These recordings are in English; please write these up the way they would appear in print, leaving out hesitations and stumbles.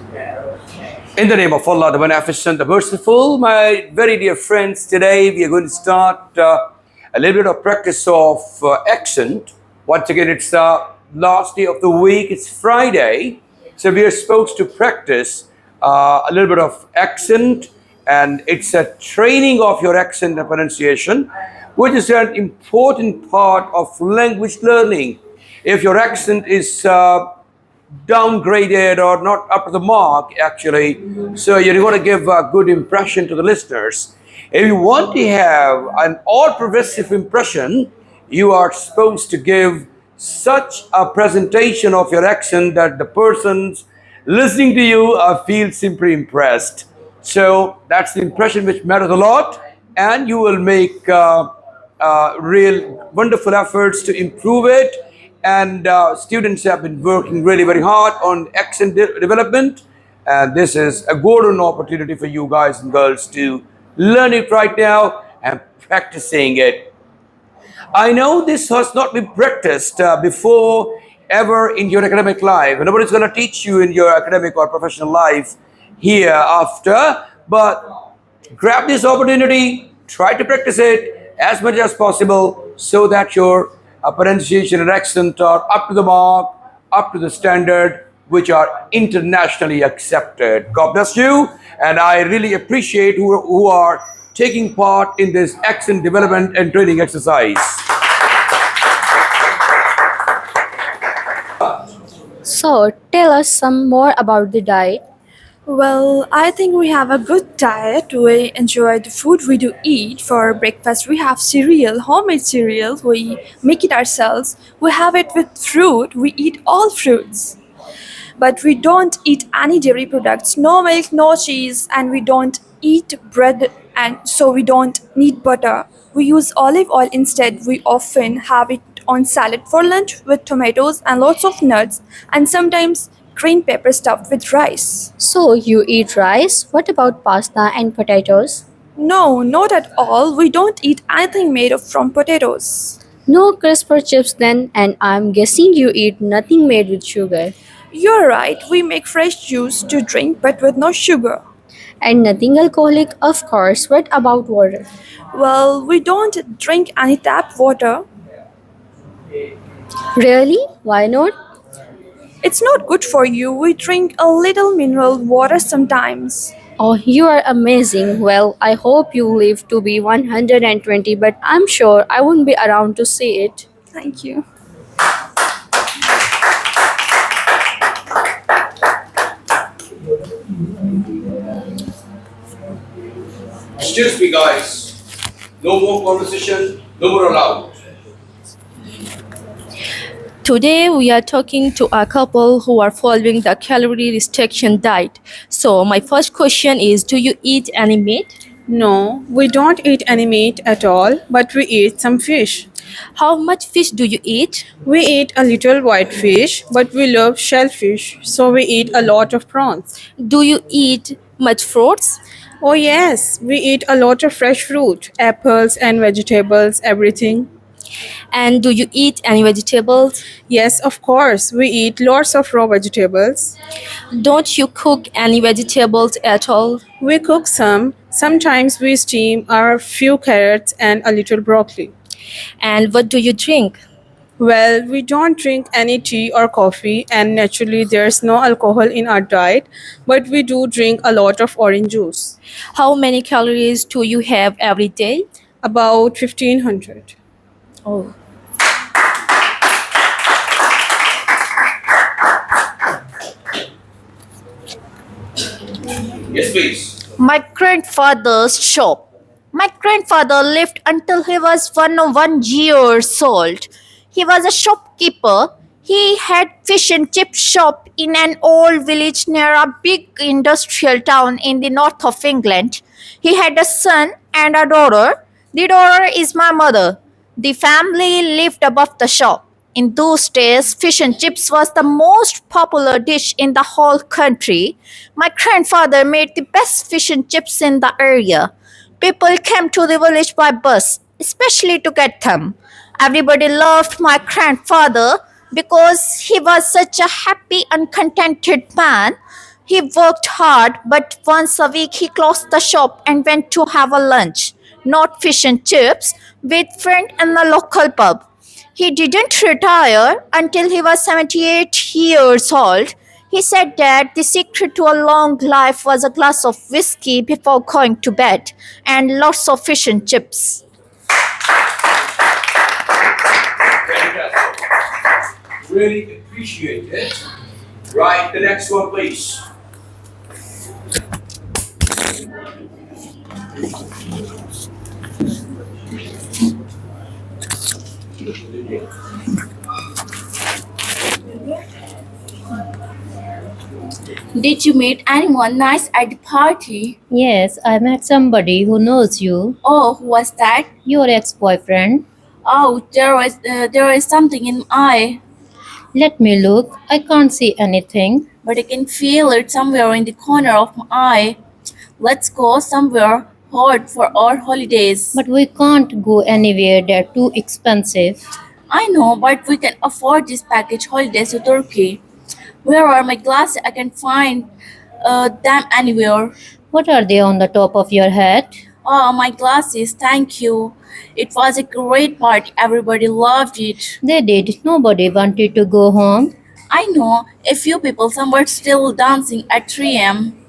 In the name of Allah, the Beneficent, the Merciful, my very dear friends, today we are going to start a little bit of practice of accent. Once again, it's the last day of the week, it's Friday, so we are supposed to practice a little bit of accent, and it's a training of your accent and pronunciation, which is an important part of language learning. If your accent is downgraded or not up to the mark actually, so you're going to give a good impression to the listeners. If you want to have an all pervasive impression, you are supposed to give such a presentation of your accent that the persons listening to you feel simply impressed. So that's the impression which matters a lot, and you will make real wonderful efforts to improve it. And students have been working really very hard on accent development, and this is a golden opportunity for you guys and girls to learn it right now and practicing it. I know this has not been practiced before ever in your academic life. Nobody's going to teach you in your academic or professional life hereafter, but grab this opportunity, try to practice it as much as possible so that your pronunciation and accent are up to the mark, up to the standard, which are internationally accepted. God bless you, and I really appreciate who are taking part in this accent development and training exercise. So, tell us some more about the diet. Well, I think we have a good diet. We enjoy the food we do eat. For breakfast, we have cereal, homemade cereal. We make it ourselves. We have it with fruit. We eat all fruits. But we don't eat any dairy products, no milk, no cheese, and we don't eat bread, and so we don't need butter. We use olive oil instead. We often have it on salad for lunch with tomatoes and lots of nuts, and sometimes green pepper stuffed with rice. So, you eat rice? What about pasta and potatoes? No, not at all. We don't eat anything made of from potatoes. No crisp or chips then, and I'm guessing you eat nothing made with sugar. You're right. We make fresh juice to drink but with no sugar. And nothing alcoholic, of course. What about water? Well, we don't drink any tap water. Really? Why not? It's not good for you. We drink a little mineral water sometimes. Oh, you are amazing. Well, I hope you live to be 120, but I'm sure I won't be around to see it. Thank you. Excuse me, guys. No more conversation, no more allowed. Today we are talking to a couple who are following the calorie restriction diet. So my first question is, do you eat any meat? No, we don't eat any meat at all, but we eat some fish. How much fish do you eat? We eat a little white fish, but we love shellfish, so we eat a lot of prawns. Do you eat much fruits? Oh, yes, we eat a lot of fresh fruit, apples and vegetables, everything. And do you eat any vegetables? Yes, of course, we eat lots of raw vegetables. Don't you cook any vegetables at all? We cook some. Sometimes we steam our few carrots and a little broccoli. And what do you drink? Well, we don't drink any tea or coffee, and naturally, there's no alcohol in our diet, but we do drink a lot of orange juice. How many calories do you have every day? About 1500. Oh. Yes, please. My grandfather's shop. My grandfather lived until he was 101 years old. He was a shopkeeper. He had fish and chip shop in an old village near a big industrial town in the north of England. He had a son and a daughter. The daughter is my mother. The family lived above the shop. In those days, fish and chips was the most popular dish in the whole country. My grandfather made the best fish and chips in the area. People came to the village by bus, especially to get them. Everybody loved my grandfather because he was such a happy and contented man. He worked hard, but once a week he closed the shop and went to have a lunch, not fish and chips, with friend in the local pub. He didn't retire until he was 78 years old. He said that the secret to a long life was a glass of whiskey before going to bed and lots of fish and chips. Fantastic. Really appreciate it. Right, the next one, please. Did you meet anyone nice at the party? Yes, I met somebody who knows you, Oh, who was that? your ex boyfriend. Oh, there is something in my eye, Let me look. I can't see anything. but I can feel it somewhere in the corner of my eye. Let's go somewhere hot for our holidays. But we can't go anywhere, they're too expensive. I know, but we can afford this package holidays to Turkey. Where are my glasses? I can find them anywhere. What are they on the top of your head? Oh, my glasses, thank you. It was a great party. Everybody loved it. They did. Nobody wanted to go home. I know a few people, some were still dancing at 3 a.m.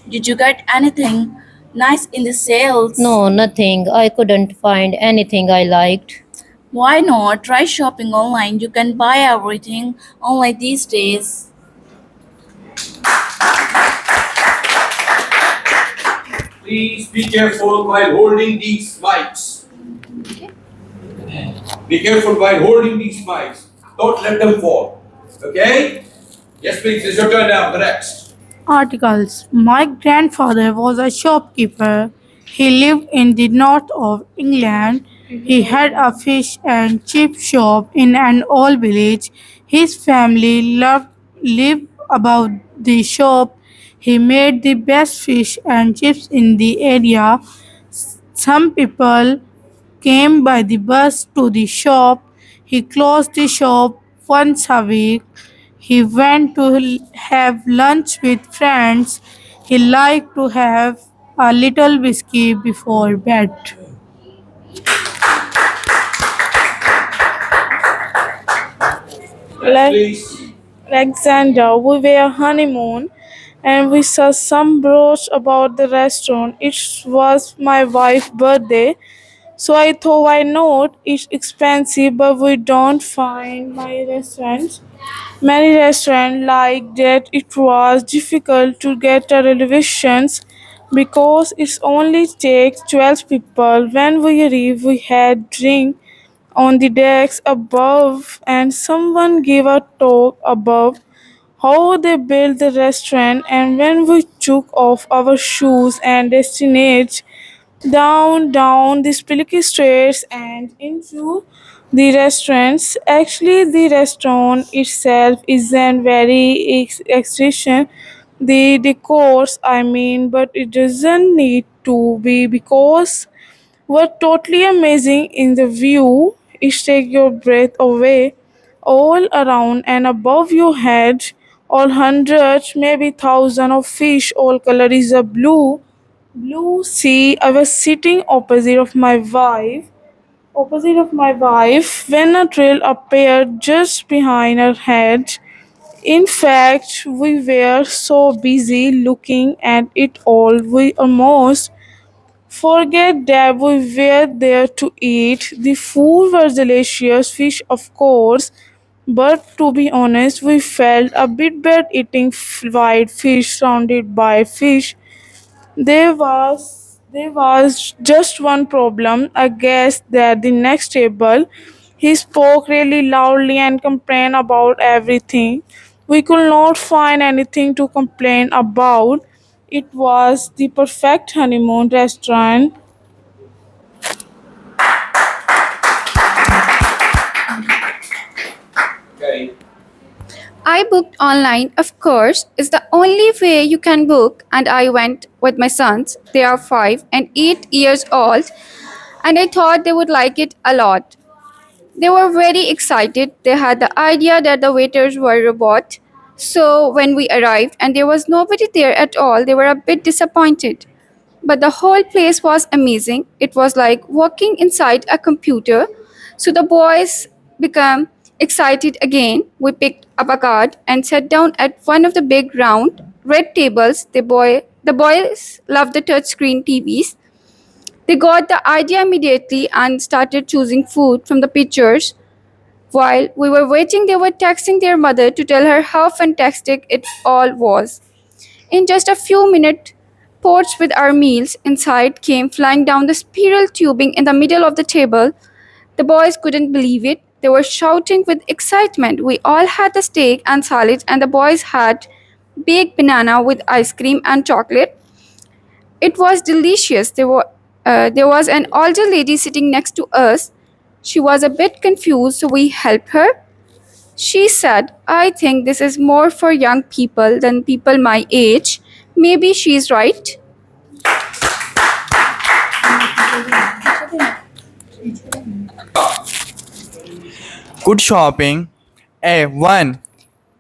Did you get anything nice in the sales? No, nothing. I couldn't find anything I liked. Why not? Try shopping online. You can buy everything online these days. Please be careful while holding these mics. Be careful while holding these mics. Don't let them fall. Okay? Yes, please. It's your turn now. The next. Articles. My grandfather was a shopkeeper. He lived in the north of England. He had a fish and chip shop in an old village. His family lived above the shop. He made the best fish and chips in the area. Some people came by the bus to the shop. He closed the shop once a week. He went to have lunch with friends. He liked to have a little whiskey before bed. Next, Like please. Alexander, we were honeymoon and we saw some brochure about the restaurant. It was my wife's birthday, so I thought why not? It's expensive, but we don't find many restaurants like that. It was difficult to get a reservations because it only takes 12 people. When we arrived, we had drink on the decks above, and someone gave a talk above how they built the restaurant. And when we took off our shoes and destined down the spilky stairs and into the restaurants, actually the restaurant itself isn't very exciting. The decors, I mean, but it doesn't need to be because what totally amazing in the view is take your breath away all around and above your head. All hundreds, maybe thousands of fish, all color is a blue sea. I was sitting opposite of my wife when a trail appeared just behind her head. In fact, we were so busy looking at it all, we almost forget that we were there to eat. The food was delicious, fish of course, but to be honest, we felt a bit bad eating white fish surrounded by fish. There was just one problem. I guess that the next table he spoke really loudly and complained about everything. We could not find anything to complain about. It was the perfect honeymoon restaurant. Okay. I booked online, of course. It's the only way you can book. And I went with my sons. They are 5 and 8 years old. And I thought they would like it a lot. They were very excited. They had the idea that the waiters were robots. So when we arrived and there was nobody there at all, they were a bit disappointed. But the whole place was amazing. It was like walking inside a computer. So the boys became excited again. We picked up a card and sat down at one of the big round red tables. The boys loved the touchscreen TVs. They got the idea immediately and started choosing food from the pictures. While we were waiting, they were texting their mother to tell her how fantastic it all was. In just a few minutes, pots with our meals inside came flying down the spiral tubing in the middle of the table. The boys couldn't believe it. They were shouting with excitement. We all had the steak and salad, and the boys had baked banana with ice cream and chocolate. It was delicious. There was an older lady sitting next to us. She was a bit confused, so we helped her. She said, I think this is more for young people than people my age. Maybe she's right. Good shopping. A1.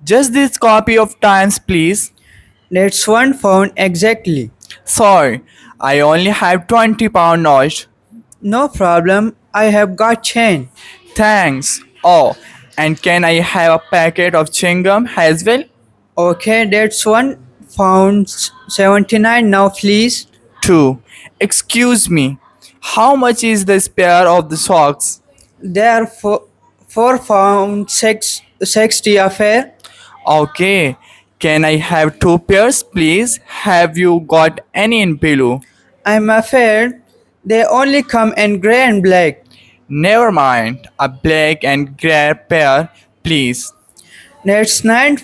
Just this copy of Times, please. That's one found exactly. Sorry, I only have £20 note. No problem, I have got change. Thanks. Oh, and can I have a packet of chewing gum as well? Okay, that's one found 79 now, please. 2. Excuse me. How much is this pair of the socks? There are four found 60 affair. Okay. Can I have 2 pairs, please? Have you got any in blue? I'm afraid they only come in grey and black. Never mind. A black and grey pair, please. That's 9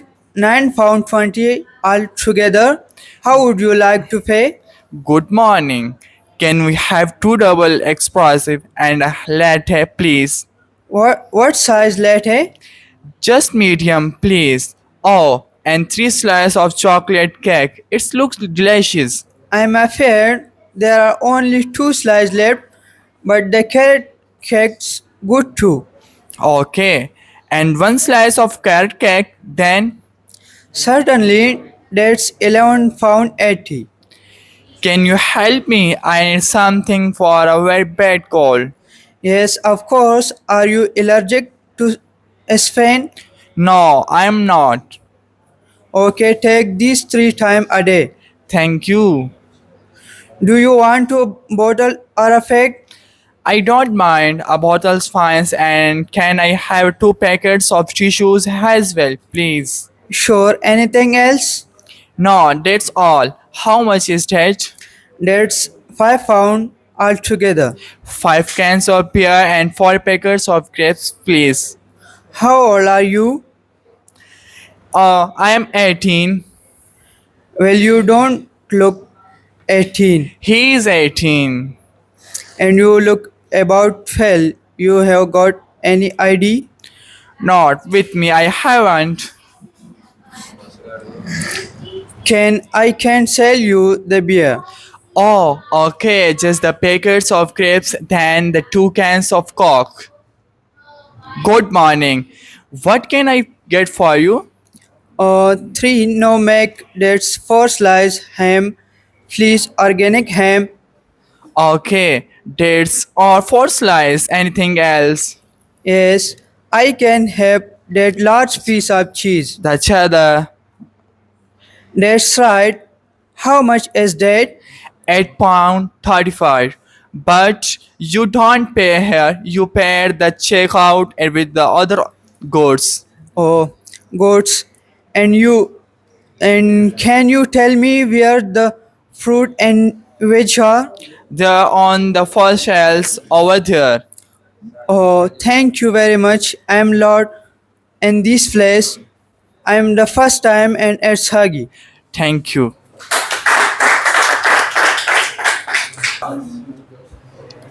pound 20 altogether. How would you like to pay? Good morning. Can we have 2 double explosive and a latte, please? What size latte? Just medium, please. Oh, and 3 slices of chocolate cake. It looks delicious. I'm afraid there are only 2 slices left, but the carrot cake's good too. Okay. And 1 slice of carrot cake, then. Certainly, that's 11 pound 80. Can you help me? I need something for a very bad cold. Yes, of course. Are you allergic to Spain? No, I am not. Okay, take these 3 times a day. Thank you. Do you want a bottle or a fag? I don't mind. A bottle's fine. And can I have 2 packets of tissues as well, please? Sure, anything else? No, that's all. How much is that? That's 5 pound altogether. 5 cans of beer and 4 packets of grapes, please. How old are you? I am 18. Well, you don't look 18 He is 18. and you look about 12. You have got any ID? Not with me, I haven't. I can sell you the beer. Oh, okay, just the packets of grapes, then the 2 cans of Coke. Good morning. What can I get for you? 3 no make, that's 4 slice ham. Please, organic ham. Okay, dates or 4 slice. Anything else? Yes, I can have that large piece of cheese. The cheddar. That's right. How much is that? £8.35. But you don't pay here. You pay at the checkout and with the other goods. Oh, goats. And can you tell me where the fruit and veg are? They're on the first shelves over there. Oh, thank you very much. I'm Lord in this place. I'm the first time and it's Huggy. Thank you.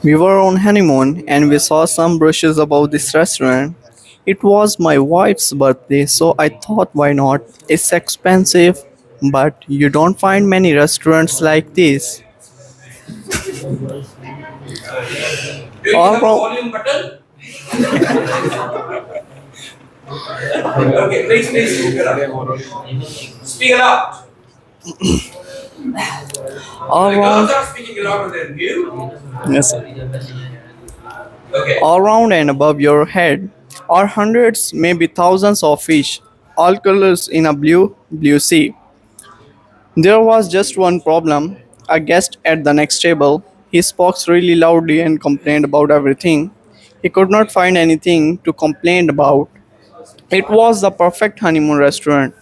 We were on honeymoon and we saw some brochures about this restaurant. It was my wife's birthday, so I thought why not? It's expensive, but you don't find many restaurants like this. Do you All have a wrong. volume button? Okay, please speak it up. Speak it out. All The girls round, are speaking louder than you. yes, sir. Okay. All round and above your head are hundreds, maybe thousands of fish, all colors in a blue sea. There was just one problem. A guest at the next table. He spoke really loudly and complained about everything. He could not find anything to complain about. It was the perfect honeymoon restaurant.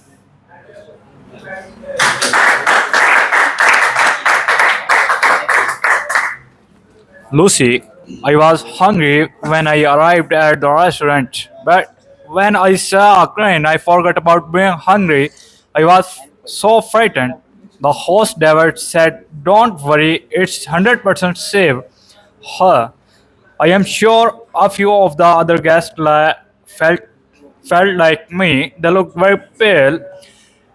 Lucy, I was hungry when I arrived at the restaurant, but when I saw a crane, I forgot about being hungry. I was so frightened. The host David said, "Don't worry, it's 100% safe." Huh. I am sure a few of the other guests felt like me. They looked very pale.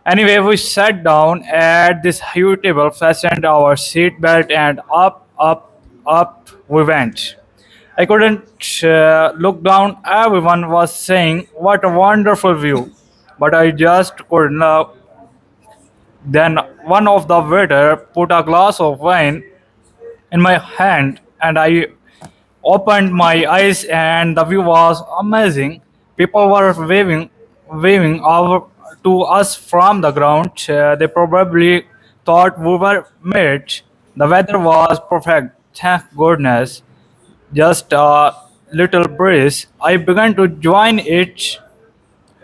Anyway, we sat down at this huge table, fastened our seat belt, and up we went. I couldn't look down. Everyone was saying, "What a wonderful view!" But I just couldn't. Then one of the waiter put a glass of wine in my hand, and I opened my eyes, and the view was amazing. People were waving over to us from the ground. They probably thought we were mates. The weather was perfect, thank goodness. Just a little breeze. I began to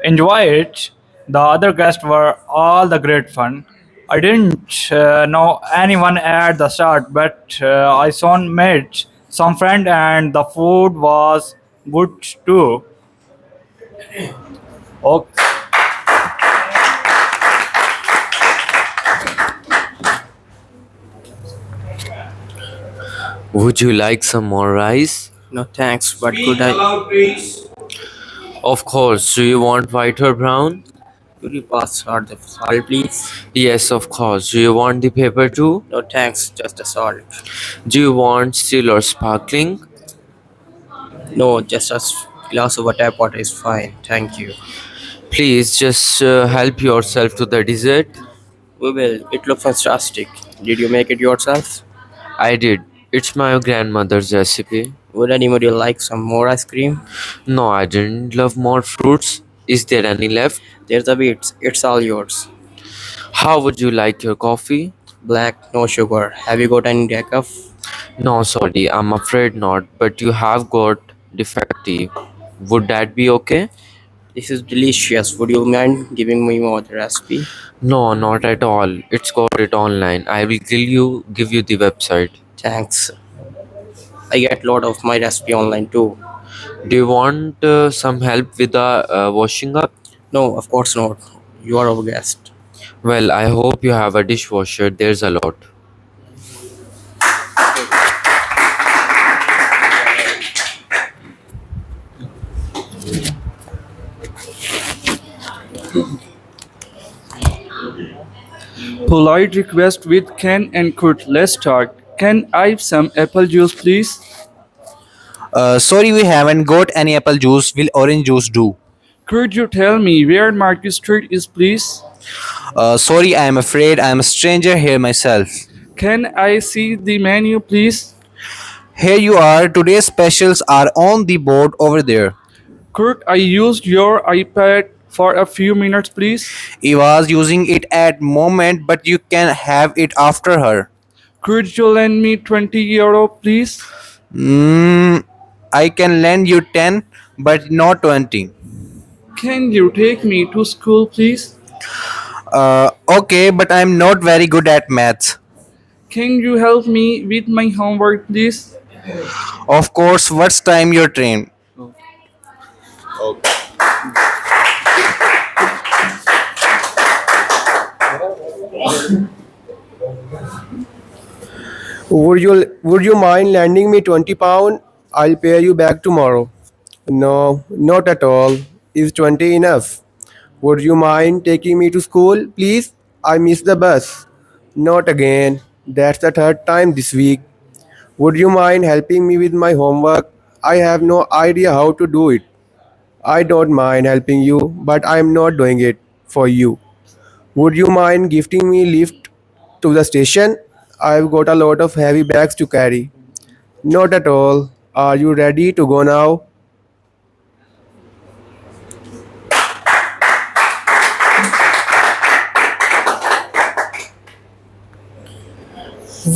enjoy it. The other guests were all the great fun. I didn't know anyone at the start, but I soon made some friend, and the food was good too. Okay. Would you like some more rice? No thanks, but Speak could I? aloud, please. Of course. Do you want white or brown? Could you pass out the salt, please? Yes, of course. Do you want the paper too? No thanks, just the salt. Do you want still or sparkling? No, just a glass of tap water is fine. Thank you. Please just help yourself to the dessert. We will. It looks fantastic. Did you make it yourself? I did. It's my grandmother's recipe. Would anybody like some more ice cream? No, I didn't love more fruits. Is there any left? There's a bit. It's all yours. How would you like your coffee? Black, no sugar. Have you got any decaf? No, sorry, I'm afraid not, but you have got defective. Would that be okay? This is delicious. Would you mind giving me more the recipe? No, not at all. It's got it online. I will give you the website. Thanks. I get lot of my recipe online too. Do you want some help with the washing up? No, of course not. You are our guest. Well, I hope you have a dishwasher. There's a lot. Polite request with Ken and Kurt. Let's start. Can I have some apple juice, please? Sorry, we haven't got any apple juice. Will orange juice do? Could you tell me where Market Street is, please? Sorry, I am afraid I am a stranger here myself. Can I see the menu, please? Here you are. Today's specials are on the board over there. Could I use your iPad for a few minutes, please? He was using it at moment, but you can have it after her. Could you lend me 20 euro, please? I can lend you 10, but not 20. Can you take me to school, please? Okay, but I'm not very good at maths. Can you help me with my homework, please? Of course, what's time your train? Would you mind lending me £20? I'll pay you back tomorrow. No, not at all. Is 20 enough? Would you mind taking me to school, please? I missed the bus. Not again. That's the third time this week. Would you mind helping me with my homework? I have no idea how to do it. I don't mind helping you, but I'm not doing it for you. Would you mind gifting me lift to the station? I've got a lot of heavy bags to carry. Not at all. Are you ready to go now?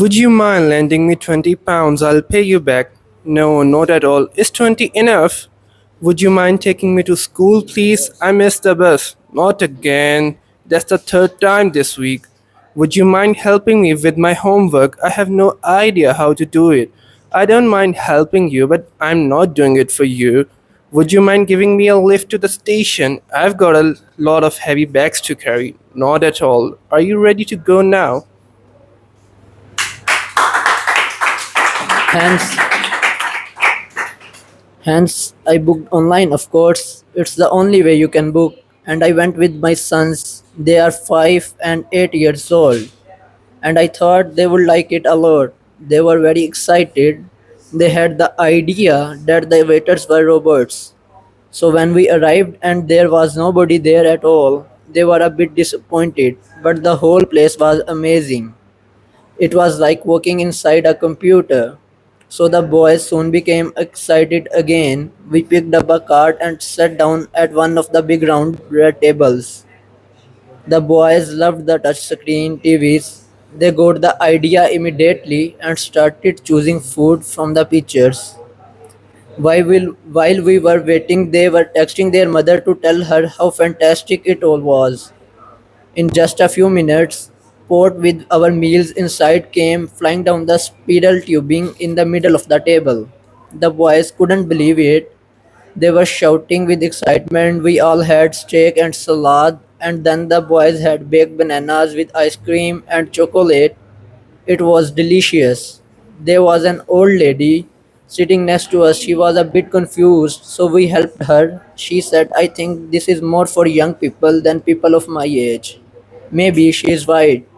Would you mind lending me £20? I'll pay you back. No, not at all. Is 20 enough? Would you mind taking me to school, please? I missed the bus. Not again. That's the third time this week. Would you mind helping me with my homework? I have no idea how to do it. I don't mind helping you, but I'm not doing it for you. Would you mind giving me a lift to the station? I've got a lot of heavy bags to carry. Not at all. Are you ready to go now? Hence, hence, I booked online, of course. It's the only way you can book. And I went with my sons. They are 5 and 8 years old. And I thought they would like it a lot. They were very excited. They had the idea that the waiters were robots. So when we arrived and there was nobody there at all, they were a bit disappointed. But the whole place was amazing. It was like walking inside a computer. So the boys soon became excited again. We picked up a cart and sat down at one of the big round red tables. The boys loved the touchscreen TVs. They got the idea immediately and started choosing food from the pictures. While we were waiting, they were texting their mother to tell her how fantastic it all was. In just a few minutes, pot with our meals inside came flying down the spiral tubing in the middle of the table. The boys couldn't believe it. They were shouting with excitement. We all had steak and salad, and then the boys had baked bananas with ice cream and chocolate. It was delicious. There was an old lady sitting next to us. She was a bit confused, so we helped her. She said, I think this is more for young people than people of my age. Maybe she is right.